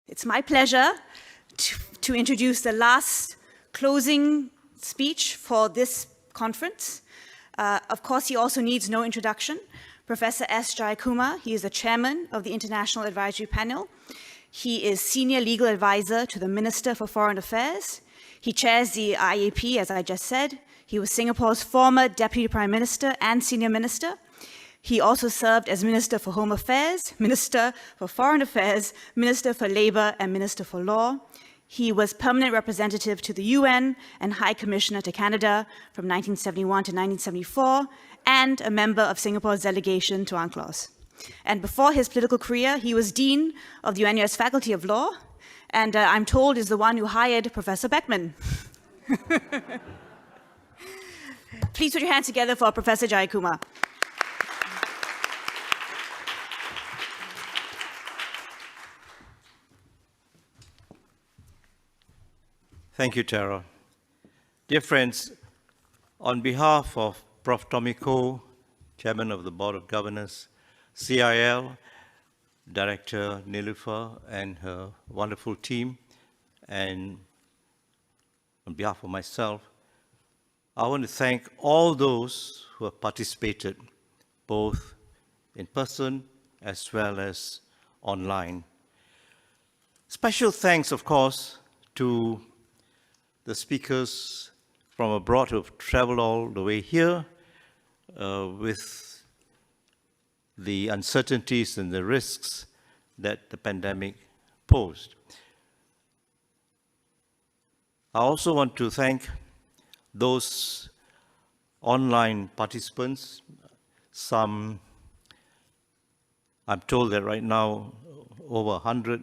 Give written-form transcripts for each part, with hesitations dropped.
It's my pleasure to introduce the last closing speech for this conference. Of course, he also needs no introduction. Professor S. Jayakumar, he is the chairman of the International Advisory Panel. He is senior legal advisor to the Minister for Foreign Affairs. He chairs the IAP, as I just said. He was Singapore's former Deputy Prime Minister and Senior Minister. He also served as Minister for Home Affairs, Minister for Foreign Affairs, Minister for Labour, and Minister for Law. He was permanent representative to the UN and High Commissioner to Canada from 1971 to 1974, and a member of Singapore's delegation to UNCLOS. And before his political career, he was Dean of the UNUS Faculty of Law, and I'm told is the one who hired Professor Beckman. Please put your hands together for Professor Jayakumar. Thank you, Tara. Dear friends, on behalf of Prof. Tommy Koh, Chairman of the Board of Governors, CIL, Director Nilufer and her wonderful team, and on behalf of myself, I want to thank all those who have participated, both in person as well as online. Special thanks, of course, to the speakers from abroad who have traveled all the way here with the uncertainties and the risks that the pandemic posed. I also want to thank those online participants. Some, I'm told that right now, over 100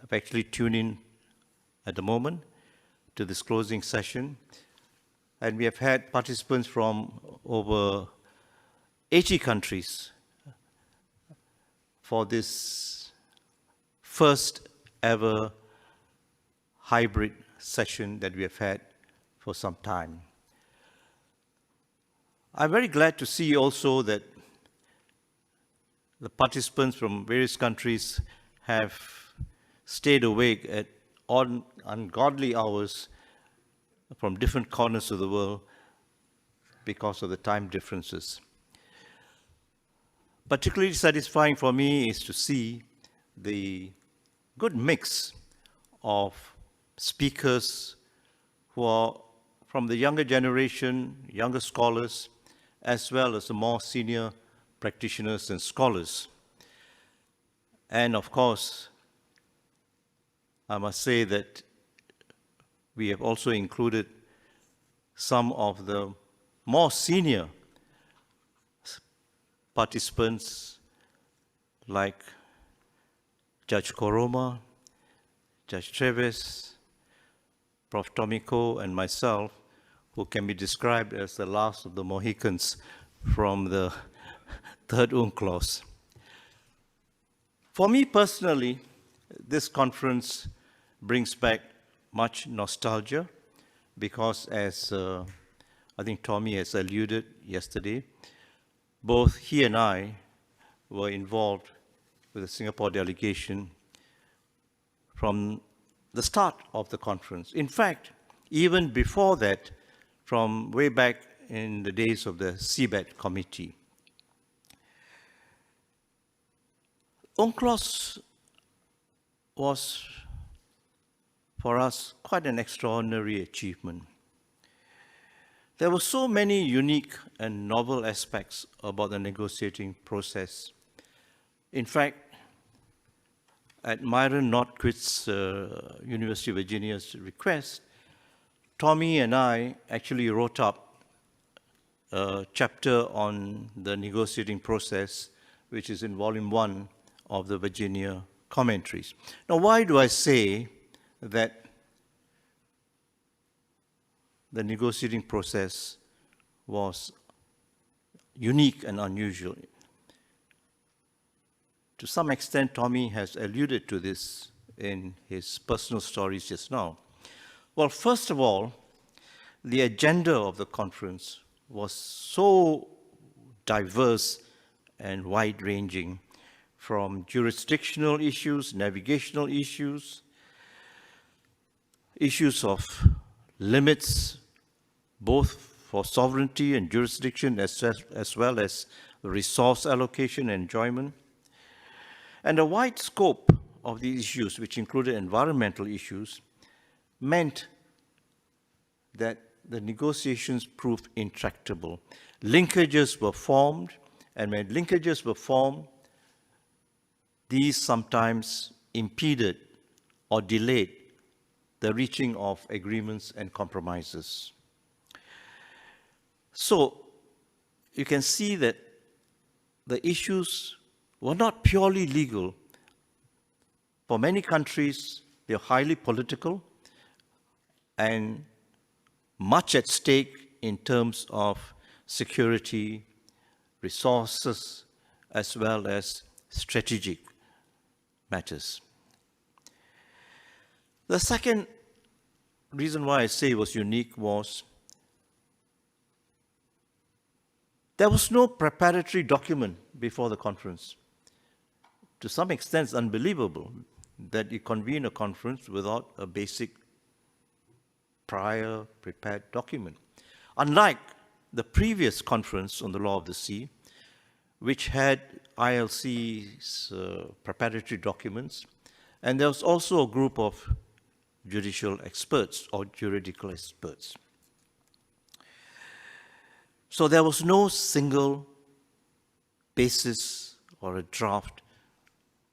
have actually tuned in at the moment to this closing session. And we have had participants from over 80 countries for this first ever hybrid session that we have had for some time. I'm very glad to see also that the participants from various countries have stayed awake at ungodly hours from different corners of the world because of the time differences. Particularly satisfying for me is to see the good mix of speakers who are from the younger generation, younger scholars, as well as the more senior practitioners and scholars. And of course, I must say that we have also included some of the more senior participants like Judge Koroma, Judge Treves, Prof. Tommy Koh, and myself, who can be described as the last of the Mohicans from the third UNCLOS. For me personally, this conference brings back much nostalgia because, as I think Tommy has alluded yesterday, both he and I were involved with the Singapore delegation from the start of the conference. In fact, even before that, from way back in the days of the CBET committee. UNCLOS was, for us, quite an extraordinary achievement. There were so many unique and novel aspects about the negotiating process. In fact, at Myron Northquist's University of Virginia's request, Tommy and I actually wrote up a chapter on the negotiating process, which is in volume 1 of the Virginia commentaries. Now, why do I say that the negotiating process was unique and unusual? To some extent, Tommy has alluded to this in his personal stories just now. Well, first of all, the agenda of the conference was so diverse and wide-ranging, from jurisdictional issues, navigational issues, issues of limits, both for sovereignty and jurisdiction, as well as resource allocation and enjoyment. And a wide scope of these issues, which included environmental issues, meant that the negotiations proved intractable. Linkages were formed, and when linkages were formed, these sometimes impeded or delayed the reaching of agreements and compromises. So you can see that the issues were not purely legal. For many countries, they're highly political and much at stake in terms of security, resources, as well as strategic matters. The second reason why I say it was unique was there was no preparatory document before the conference. To some extent, it's unbelievable that you convene a conference without a basic prior prepared document. Unlike the previous conference on the law of the sea, which had ILC's preparatory documents, and there was also a group of judicial experts or juridical experts. So there was no single basis or a draft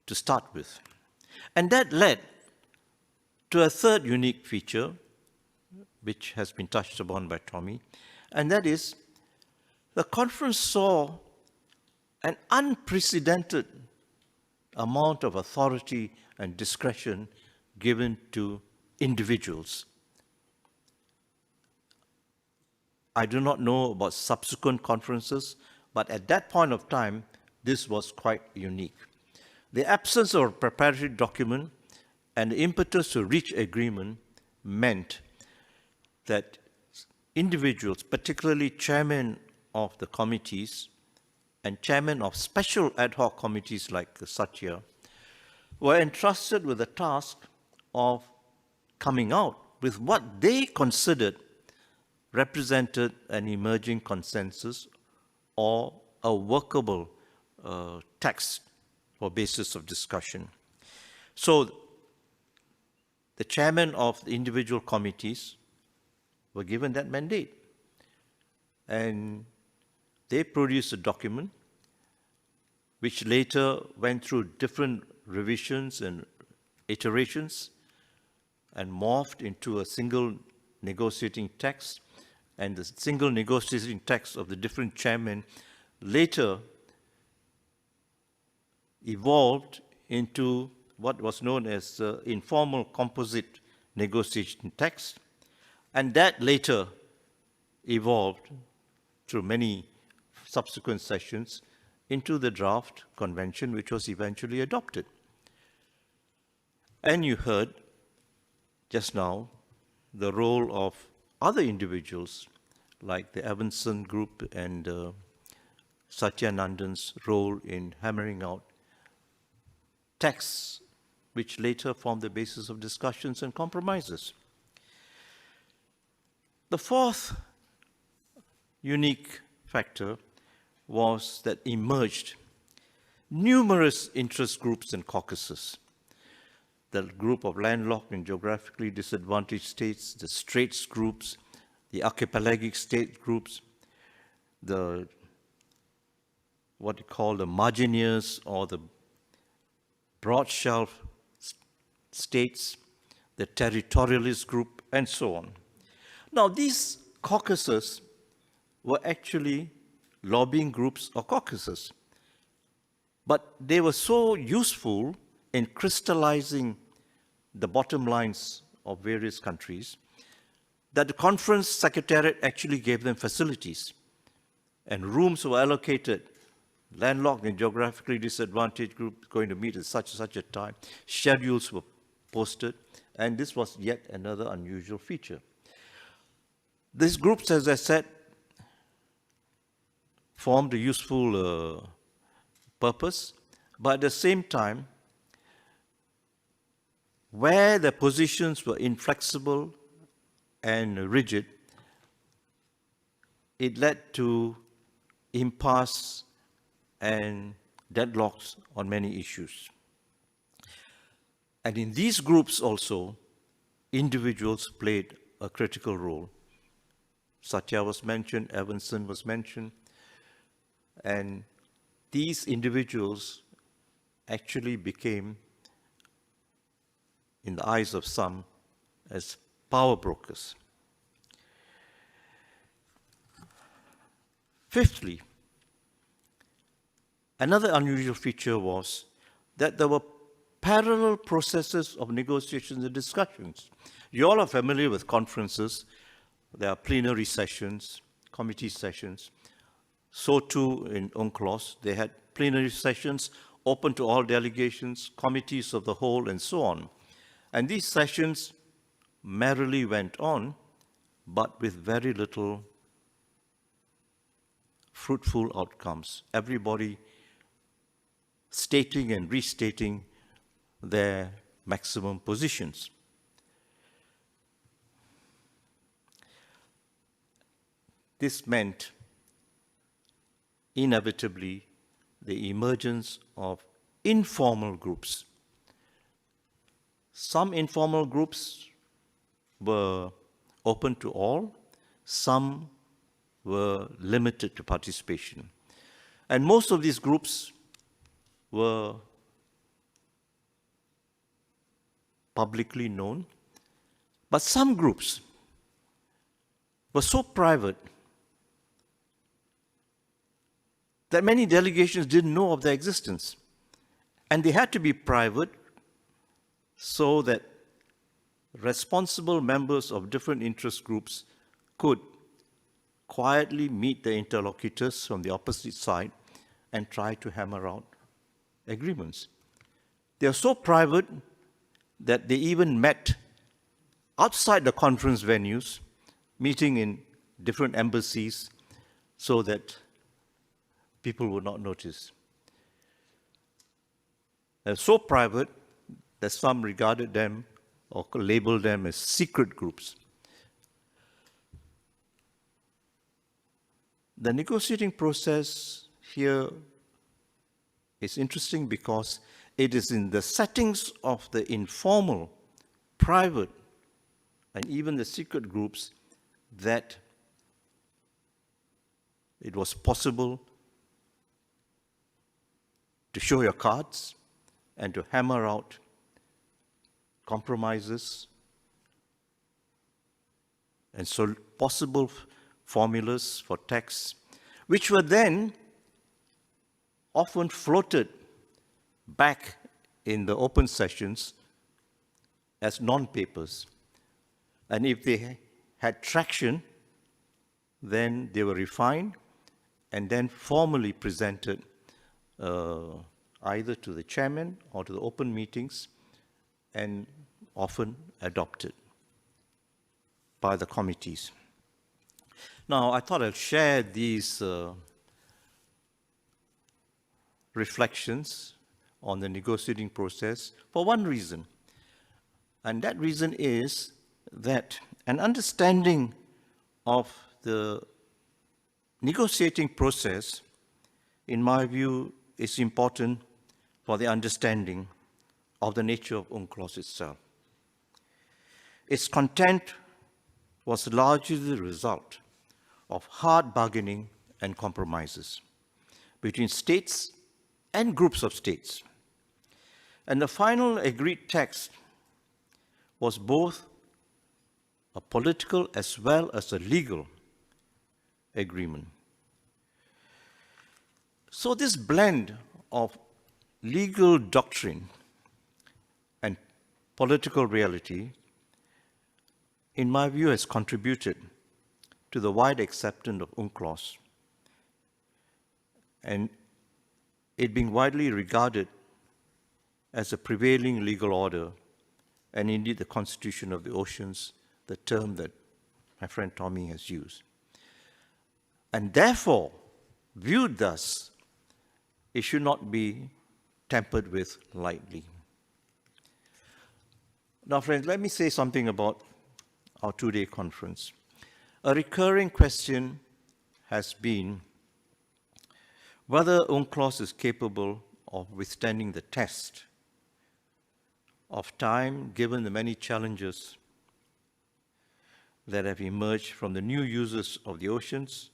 to start with. And that led to a third unique feature, which has been touched upon by Tommy, and that is the conference saw an unprecedented amount of authority and discretion given to individuals. I do not know about subsequent conferences, but at that point of time, this was quite unique. The absence of a preparatory document and the impetus to reach agreement meant that individuals, particularly chairmen of the committees and chairmen of special ad hoc committees like Satya, were entrusted with the task of coming out with what they considered represented an emerging consensus or a workable text or basis of discussion. So the chairman of the individual committees were given that mandate, and they produced a document which later went through different revisions and iterations and morphed into a single negotiating text, and the single negotiating text of the different chairmen later evolved into what was known as the informal composite negotiation text, and that later evolved through many subsequent sessions into the draft convention, which was eventually adopted. And you heard just now the role of other individuals like the Evanson Group and Satyanandan's role in hammering out texts which later formed the basis of discussions and compromises. The fourth unique factor was that emerged numerous interest groups and caucuses. The group of landlocked and geographically disadvantaged states, the Straits groups, the archipelagic state groups, the what you call the margineers or the broad shelf states, the territorialist group, and so on. Now, these caucuses were actually lobbying groups or caucuses, but they were so useful in crystallizing the bottom lines of various countries that the conference secretariat actually gave them facilities, and rooms were allocated. Landlocked and geographically disadvantaged groups going to meet at such and such a time. Schedules were posted, and this was yet another unusual feature. These groups, as I said, formed a useful purpose, But at the same time, where the positions were inflexible and rigid, it led to impasse and deadlocks on many issues. And in these groups also, individuals played a critical role. Satya was mentioned, Evanson was mentioned, and these individuals actually became, in the eyes of some, as power brokers. Fifthly, another unusual feature was that there were parallel processes of negotiations and discussions. You all are familiar with conferences. There are plenary sessions, committee sessions. So too in UNCLOS, they had plenary sessions open to all delegations, committees of the whole, and so on. And these sessions merrily went on, but with very little fruitful outcomes. Everybody stating and restating their maximum positions. This meant inevitably the emergence of informal groups. Some informal groups were open to all, some were limited to participation. And most of these groups were publicly known, but some groups were so private that many delegations didn't know of their existence. And they had to be private so that responsible members of different interest groups could quietly meet their interlocutors from the opposite side and try to hammer out agreements. They are so private that they even met outside the conference venues, meeting in different embassies so that people would not notice. They're so private that some regarded them or labeled them as secret groups. The negotiating process here is interesting because it is in the settings of the informal, private, and even the secret groups that it was possible to show your cards and to hammer out compromises and so possible formulas for texts, which were then often floated back in the open sessions as non-papers. And if they had traction, then they were refined and then formally presented either to the chairman or to the open meetings and often adopted by the committees. Now, I thought I'd share these reflections on the negotiating process for one reason. And that reason is that an understanding of the negotiating process, in my view, is important for the understanding of the nature of UNCLOS itself. Its content was largely the result of hard bargaining and compromises between states and groups of states. And the final agreed text was both a political as well as a legal agreement. So this blend of legal doctrine and political reality, in my view, has contributed to the wide acceptance of UNCLOS and it being widely regarded as a prevailing legal order and indeed the Constitution of the Oceans, the term that my friend Tommy has used. And therefore, viewed thus, it should not be tampered with lightly. Now, friends, let me say something about our two-day conference. A recurring question has been whether UNCLOS is capable of withstanding the test of time, given the many challenges that have emerged from the new uses of the oceans,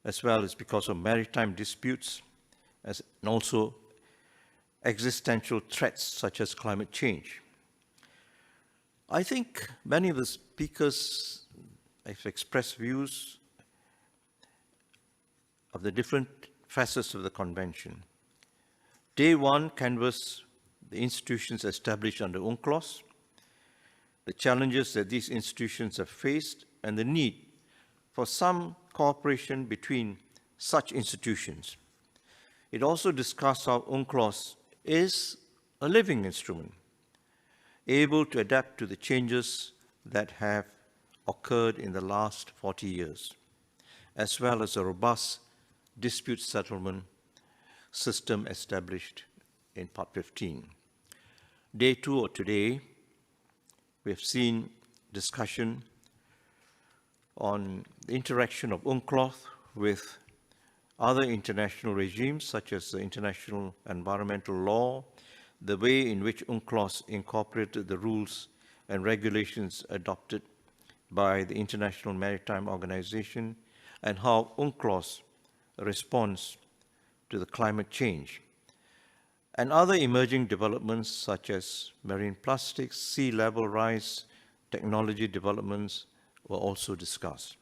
as well as because of maritime disputes, and also existential threats such as climate change. I think many of the speakers have expressed views of the different facets of the convention. Day one canvassed the institutions established under UNCLOS, the challenges that these institutions have faced, and the need for some cooperation between such institutions. It also discussed how UNCLOS is a living instrument, able to adapt to the changes that have occurred in the last 40 years, as well as a robust dispute settlement system established in Part 15. Day two, or today, we have seen discussion on the interaction of UNCLOS with other international regimes, such as the international environmental law, the way in which UNCLOS incorporated the rules and regulations adopted by the International Maritime Organization, and how UNCLOS responds to the climate change, and other emerging developments such as marine plastics, sea level rise, technology developments were also discussed.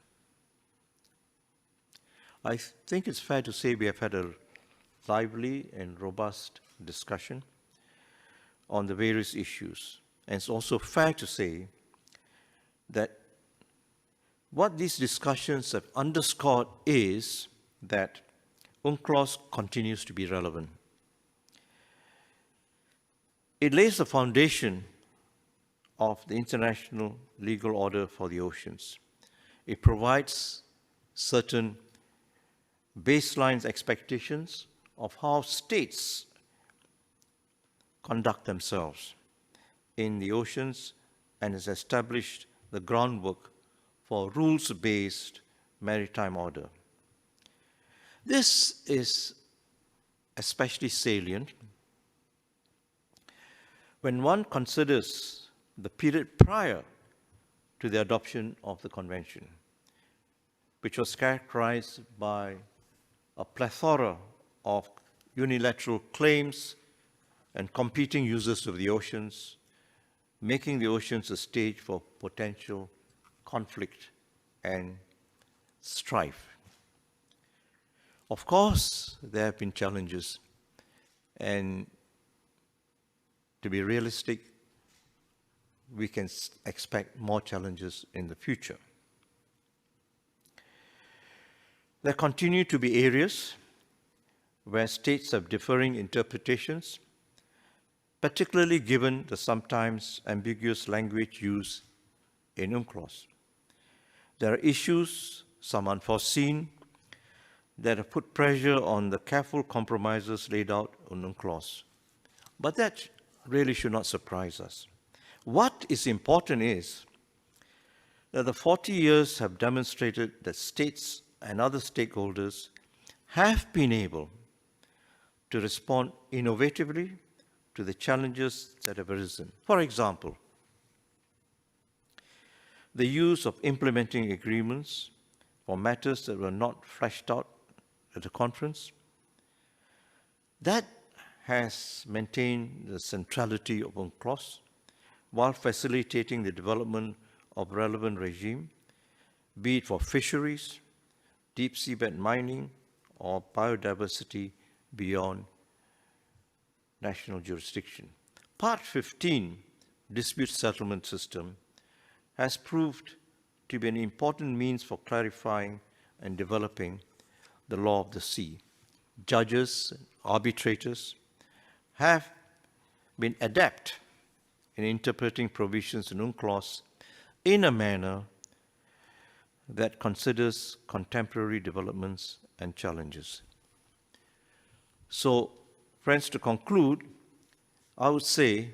I think it's fair to say we have had a lively and robust discussion on the various issues. And it's also fair to say that what these discussions have underscored is that UNCLOS continues to be relevant. It lays the foundation of the international legal order for the oceans. It provides certain baseline expectations of how states conduct themselves in the oceans, and has established the groundwork for rules-based maritime order. This is especially salient when one considers the period prior to the adoption of the convention, which was characterized by a plethora of unilateral claims and competing uses of the oceans, making the oceans a stage for potential conflict and strife. Of course, there have been challenges, and to be realistic, we can expect more challenges in the future. There continue to be areas where states have differing interpretations, particularly given the sometimes ambiguous language used in UNCLOS. There are issues, some unforeseen, that have put pressure on the careful compromises laid out on UNCLOS. But that really should not surprise us. What is important is that the 40 years have demonstrated that states and other stakeholders have been able to respond innovatively to the challenges that have arisen. For example, the use of implementing agreements for matters that were not fleshed out at the conference. That has maintained the centrality of UNCLOS while facilitating the development of relevant regime, be it for fisheries, deep seabed mining, or biodiversity beyond national jurisdiction. Part 15, dispute settlement system, has proved to be an important means for clarifying and developing the law of the sea. Judges, arbitrators have been adept in interpreting provisions in UNCLOS in a manner that considers contemporary developments and challenges. So, friends, to conclude, I would say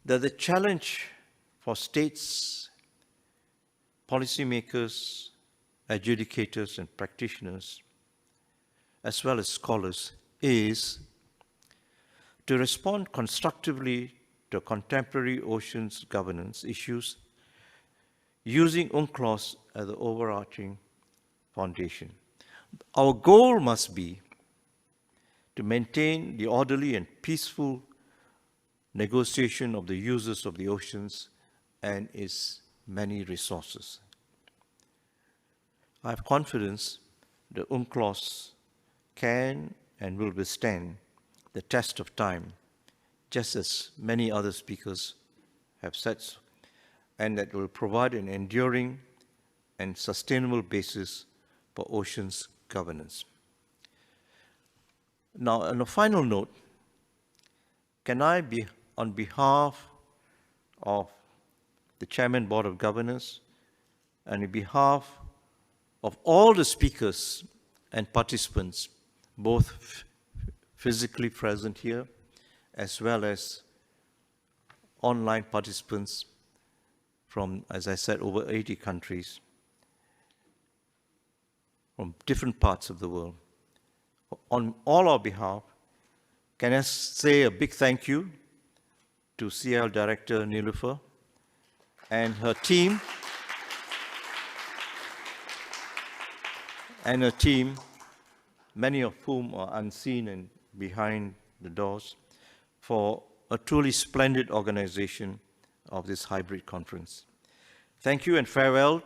that the challenge for states, policymakers, adjudicators, and practitioners, as well as scholars, is to respond constructively to contemporary oceans governance issues using UNCLOS as the overarching foundation. Our goal must be to maintain the orderly and peaceful negotiation of the users of the oceans and its many resources. I have confidence that UNCLOS can and will withstand the test of time, just as many other speakers have said so, and that will provide an enduring and sustainable basis for oceans governance. Now, on a final note, can I, on behalf of the Chairman Board of Governors and on behalf of all the speakers and participants, both physically present here as well as online participants from, as I said, over 80 countries, from different parts of the world. On all our behalf, can I say a big thank you to CL Director Nilufer and her team, many of whom are unseen and behind the doors, for a truly splendid organization of this hybrid conference. Thank you and farewell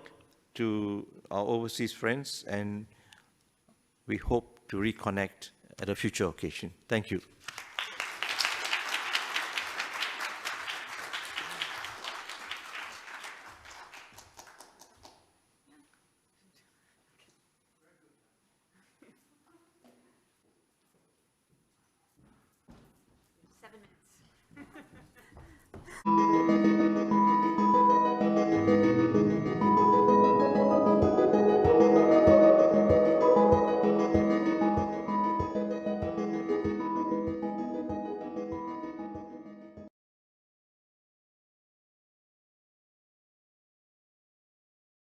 to our overseas friends, and we hope to reconnect at a future occasion. Thank you.